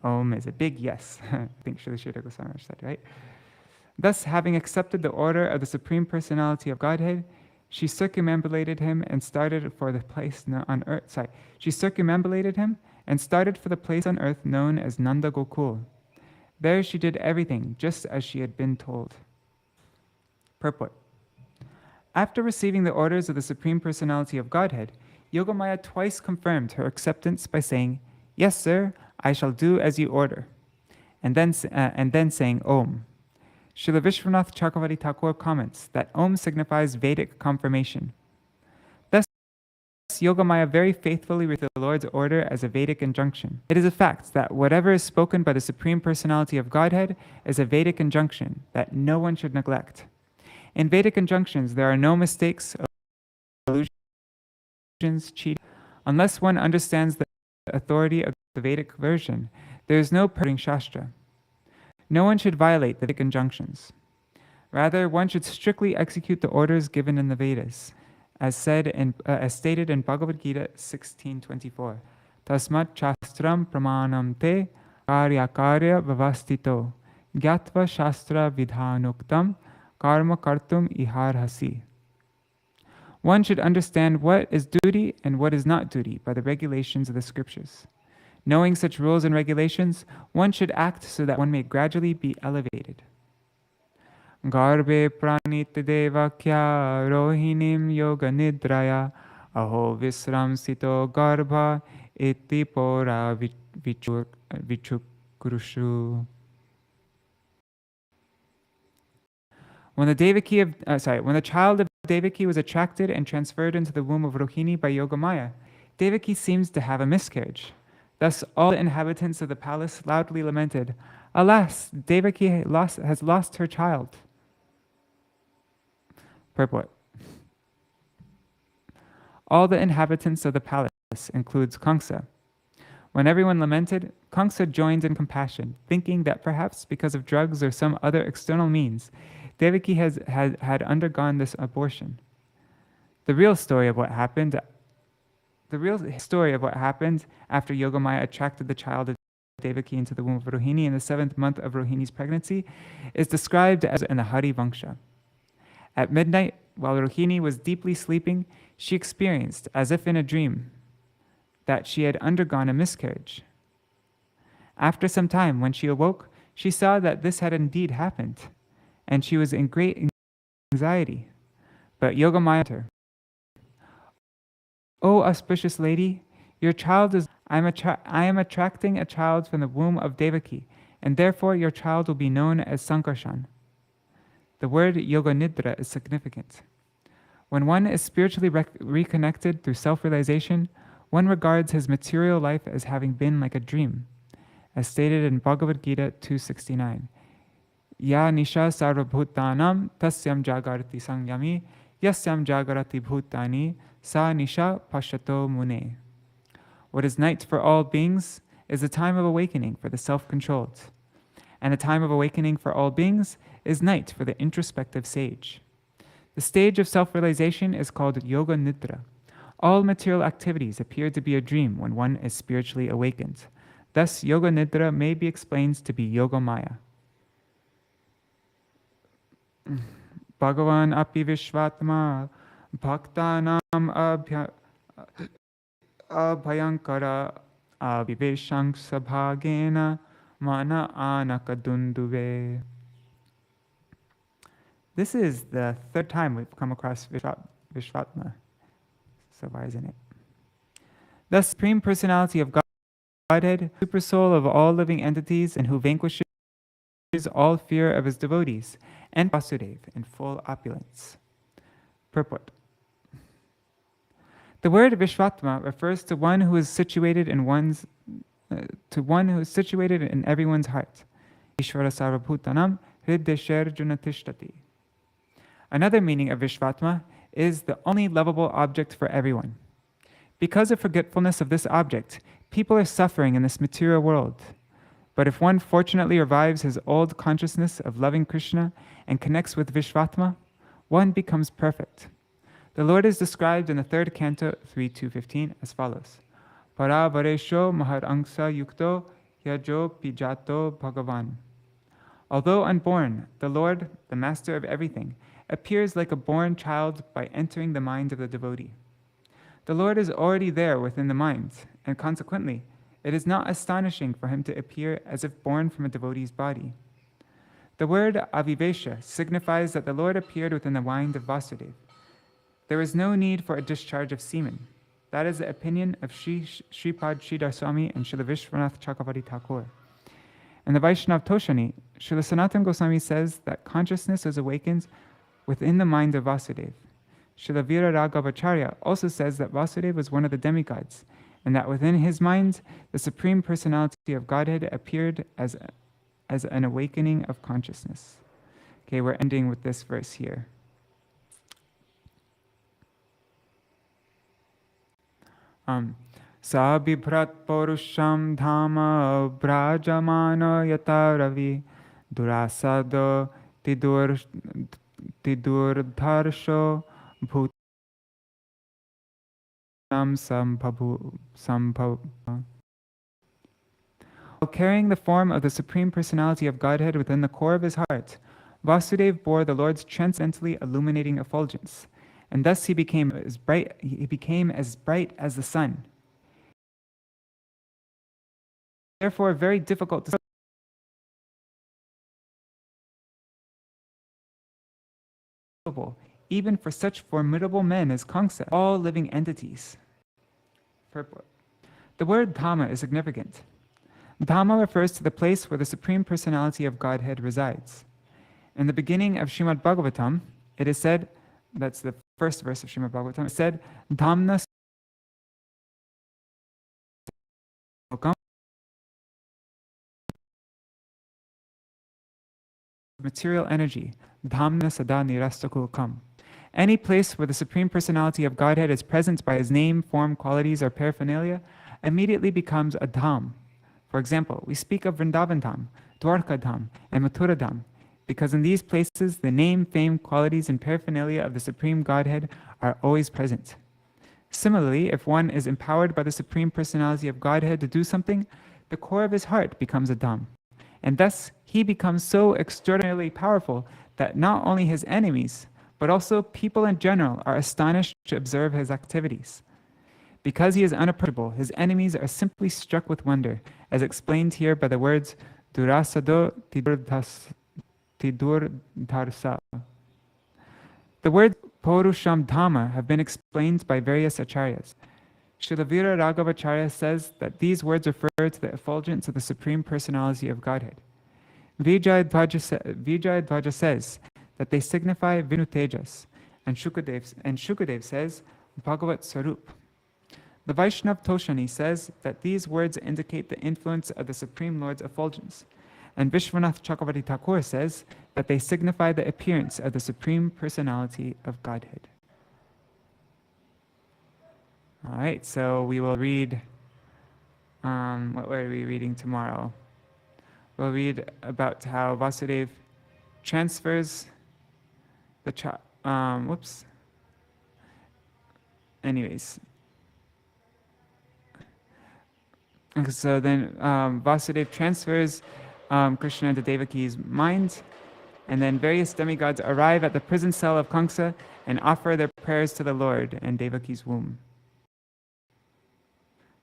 Speaker 1: Om is a big yes. I think Srila Sridhar Goswami said, right? Thus, having accepted the order of the Supreme Personality of Godhead, she circumambulated him and started for the place on earth. She circumambulated him and started for the place on earth known as Nanda Gokul. There she did everything just as she had been told. Purport. After receiving the orders of the Supreme Personality of Godhead, Yogamāyā twice confirmed her acceptance by saying, "Yes, sir, I shall do as you order," and then saying Om. Srila Vishwanath Chakravarti Thakur comments that Om signifies Vedic confirmation. Thus, Yogamāyā very faithfully received the Lord's order as a Vedic injunction. It is a fact that whatever is spoken by the Supreme Personality of Godhead is a Vedic injunction that no one should neglect. In Vedic injunctions, there are no mistakes, illusions, cheating. Unless one understands the authority of the Vedic version, there is no perverting Shastra. No one should violate the Vedic injunctions. Rather, one should strictly execute the orders given in the Vedas, as stated in Bhagavad Gita 16:24. Tasmat shastram pramanam te karya karya vavastito gyatva shastra vidhanuktam karma kartum iharhasi. One should understand what is duty and what is not duty by the regulations of the scriptures. Knowing such rules and regulations, one should act so that one may gradually be elevated. Garbhe pranita devakya rohinim yoga nidraya aho visramsito garbha iti pora vichukrushu. When the child of Devaki was attracted and transferred into the womb of Rohinī by Yogamāyā, Devaki seems to have a miscarriage. Thus, all the inhabitants of the palace loudly lamented, "Alas, Devaki has lost her child." Purport. All the inhabitants of the palace includes Kaṁsa. When everyone lamented, Kaṁsa joined in compassion, thinking that perhaps because of drugs or some other external means, Devaki had undergone this abortion. The real story of what happened after Yogamāyā attracted the child of Devaki into the womb of Rohinī in the 7th month of Rohini's pregnancy is described as in the Hari Vangsha. At midnight, while Rohinī was deeply sleeping, she experienced, as if in a dream, that she had undergone a miscarriage. After some time, when she awoke, she saw that this had indeed happened, and she was in great anxiety. But Yogamāyā told her, "O auspicious lady, your child is. I am attracting a child from the womb of Devaki, and therefore your child will be known as Sankarshan." The word yoga nidra is significant. When one is spiritually reconnected through self-realization, one regards his material life as having been like a dream. as stated in Bhagavad Gita 269. Ya nisha sarvabhutanam tasyam jagarati sangyami yasyam jagarati bhutani sa nisha pashato mune. What is night for all beings is a time of awakening for the self-controlled, and a time of awakening for all beings is night for the introspective sage. The stage of self-realization is called Yoga Nidra. All material activities appear to be a dream when one is spiritually awakened. Thus, Yoga Nidra may be explained to be Yogamāyā. Bhagavan api vishvatma bhaktanam abhayankara aviveshang sabhagena mana anakadunduve. This is the third time we've come across Vishvatma. So why isn't it? The Supreme Personality of Godhead, Supersoul of all living entities, and who vanquishes all fear of his devotees, and Vasudeva in full opulence. Purport. The word Vishvatma refers to one who is situated in everyone's heart. Ishvara sarvabhutanam hriddesharjuna tishtati. Another meaning of Vishvatma is the only lovable object for everyone. Because of forgetfulness of this object, people are suffering in this material world. But if one fortunately revives his old consciousness of loving Kṛṣṇa and connects with Vishvatma, one becomes perfect. The Lord is described in the third canto 3.2.15 as follows. Para varesho maharangsa yukto yajo pijato bhagavan. Although unborn, the Lord, the Master of everything, appears like a born child by entering the mind of the devotee. The Lord is already there within the mind, and consequently, it is not astonishing for him to appear as if born from a devotee's body. The word avivesha signifies that the Lord appeared within the mind of Vasudeva. There is no need for a discharge of semen. That is the opinion of Shripad Sridhar Swami and Srila Vishwanath Chakravarti Thakur. In the Vaishnav Toshani, Srila Sanatana Goswami says that consciousness is awakened within the mind of Vasudeva. Srila Vira Raghavacharya also says that Vasudeva was one of the demigods, and that within his mind, the Supreme Personality of Godhead appeared as an awakening of consciousness. Okay, we're ending with this verse here. Sa bibhrat porusham dhama brajamana yata ravi durasado tidurdharsho bhutam sambhav. While carrying the form of the Supreme Personality of Godhead within the core of his heart, Vasudeva bore the Lord's transcendently illuminating effulgence, and thus he became as bright as the sun. Therefore, very difficult to even for such formidable men as Kaṁsa, all living entities. Purport. The word Dhamma is significant. Dhamma refers to the place where the Supreme Personality of Godhead resides. In the beginning of Śrīmad-Bhāgavatam, it is said, that's the first verse of Śrīmad-Bhāgavatam, it said, Dhamma material energy, Dhamma sada nirastakulkam. Any place where the Supreme Personality of Godhead is present by his name, form, qualities, or paraphernalia immediately becomes a dham. For example, we speak of Vrindavan Dham, Dwarka Dham, and Mathura Dham, because in these places the name, fame, qualities, and paraphernalia of the Supreme Godhead are always present. Similarly, if one is empowered by the Supreme Personality of Godhead to do something, the core of his heart becomes a dham. And thus, he becomes so extraordinarily powerful that not only his enemies, but also people in general are astonished to observe his activities. Because he is unapproachable, his enemies are simply struck with wonder, as explained here by the words durasado tidurdharsa. The words Porusham Dhamma have been explained by various acharyas. Srila Vira Raghavacharya says that these words refer to the effulgence of the Supreme Personality of Godhead. Vijayadvaja says that they signify Vinu Tejas, and Shukadev says Bhagavat Sarup. The Vaishnav Toshani says that these words indicate the influence of the Supreme Lord's effulgence. And Vishwanath Chakravarti Thakur says that they signify the appearance of the Supreme Personality of Godhead. All right, so we will read, what are we reading tomorrow? We'll read about how Vasudeva transfers the anyways. So then Vasudeva transfers Kṛṣṇa into Devaki's mind, and then various demigods arrive at the prison cell of Kaṁsa and offer their prayers to the Lord in Devaki's womb.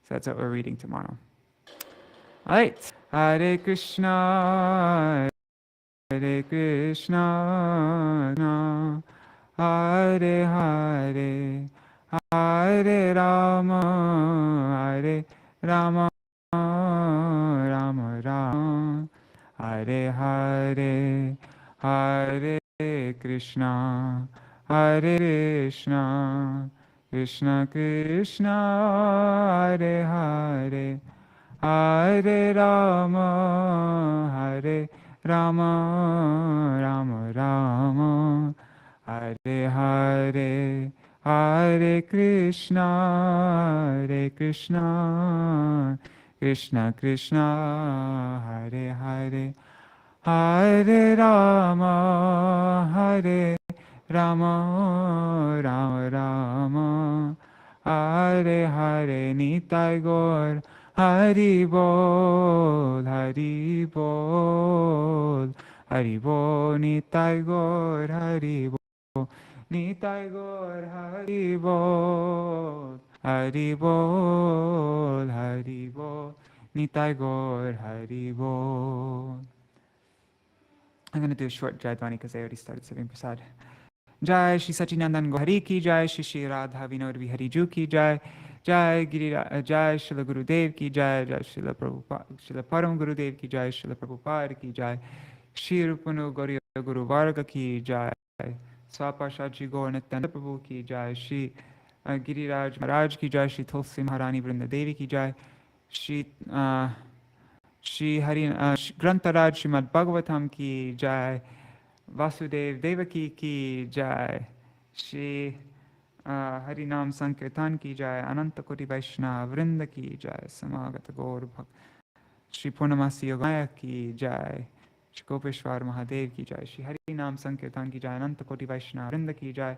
Speaker 1: So that's what we're reading tomorrow. All right. Hare Krishna, Hare Krishna, Hare Hare, Hare Rama, Hare Rama, Rama Rama, Hare Hare, Hare Krishna, Hare Krishna, Krishna Krishna, Hare Hare, Hare Rama, Hare Rama, Rama Rama, Hare Hare, Hare Krishna, Hare Krishna, Krishna Krishna, Hare Hare, Hare Rama, Hare Rama, Rama Rama, Hare Hare, Nitai Gaur, Hari Bol, Hari Bol, Hari Bol, Nitai Gaur, Hari Bol, Nitai Gaur, Hari Bol, Hari Bol, Hari Bol, Nitai Gaur, Hari Bol. I'm going to do a short Jayadvani because I already started serving prasad. Jai Shri Sachinandan Gohari ki Jai, Shri Shri Radha Vinod Vihari Ju ki Jai, Jai Jai Srila Gurudev ki Jai, Jai Srila Prabhupada, Srila Param Gurudev ki Jai, Srila Prabhupada ki Jai, Shri Rupanu Gauriya Guru Varga ki Jai, Swapashaji Gaur Nityananda Prabhu ki Jai, Shri Giriraj Maharaj ki Jai, Shri Tulsi Maharani Vrinda Devi ki Jai, Shri Grantaraj Śrīmad-Bhāgavatam ki Jai, Vasudeva Devaki ki Jai, Shri Harinam Sankirtan ki Jai, Ananta Koti Vaishnava Vrinda ki Jai, Samagata Gaur Bhakt, Shri Purnamasi Yogamāyā ki Jai, Shri Gopeshwar Mahadev ki Jai, Shri Harinam Sankirtan ki Jai, Ananta Koti Vaishnava Vrinda ki Jai,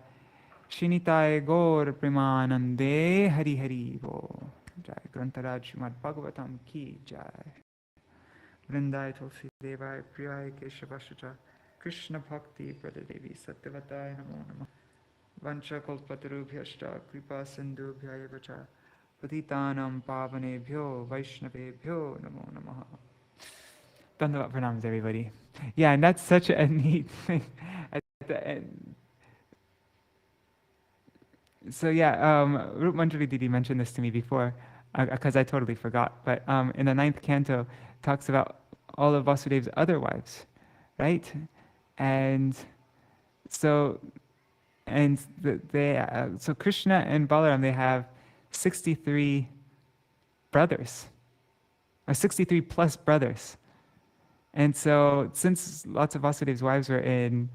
Speaker 1: Shri Nitai Gaur Premanande Hari Hari Bo Jai, Grantaraj Śrīmad-Bhāgavatam ki Jai. Vrindai Tulsi Devai Priyai Keshavashacha Kṛṣṇa Bhakti Pradadevi Satyavataya Namo Namah Vancha Kalpatarubhyashta Kripa Sindhubhyaya Vacha Patitanam Pavanebhyo Vaishnavebhyo Namo Namaha. Dandavat pranams, everybody. Yeah, and that's such a neat thing at the end. So yeah, Rup Manjari Didi mentioned this to me before, because I totally forgot. But in the 9th canto, talks about all of Vasudeva's other wives, right? And so, so Kṛṣṇa and Balarāma, they have 63 brothers, or 63 plus brothers. And so, since lots of Vasudeva's wives were in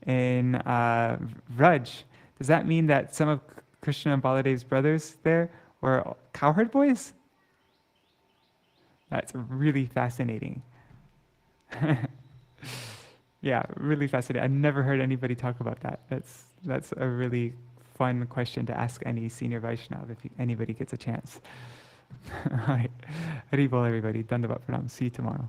Speaker 1: Vraja, does that mean that some of Kṛṣṇa and Baladeva's brothers there were cowherd boys? That's really fascinating. Yeah, really fascinating. I've never heard anybody talk about that. That's a really fun question to ask any senior Vaishnava if anybody gets a chance. All right. Hari Bol, everybody. Dandavat pranam. See you tomorrow.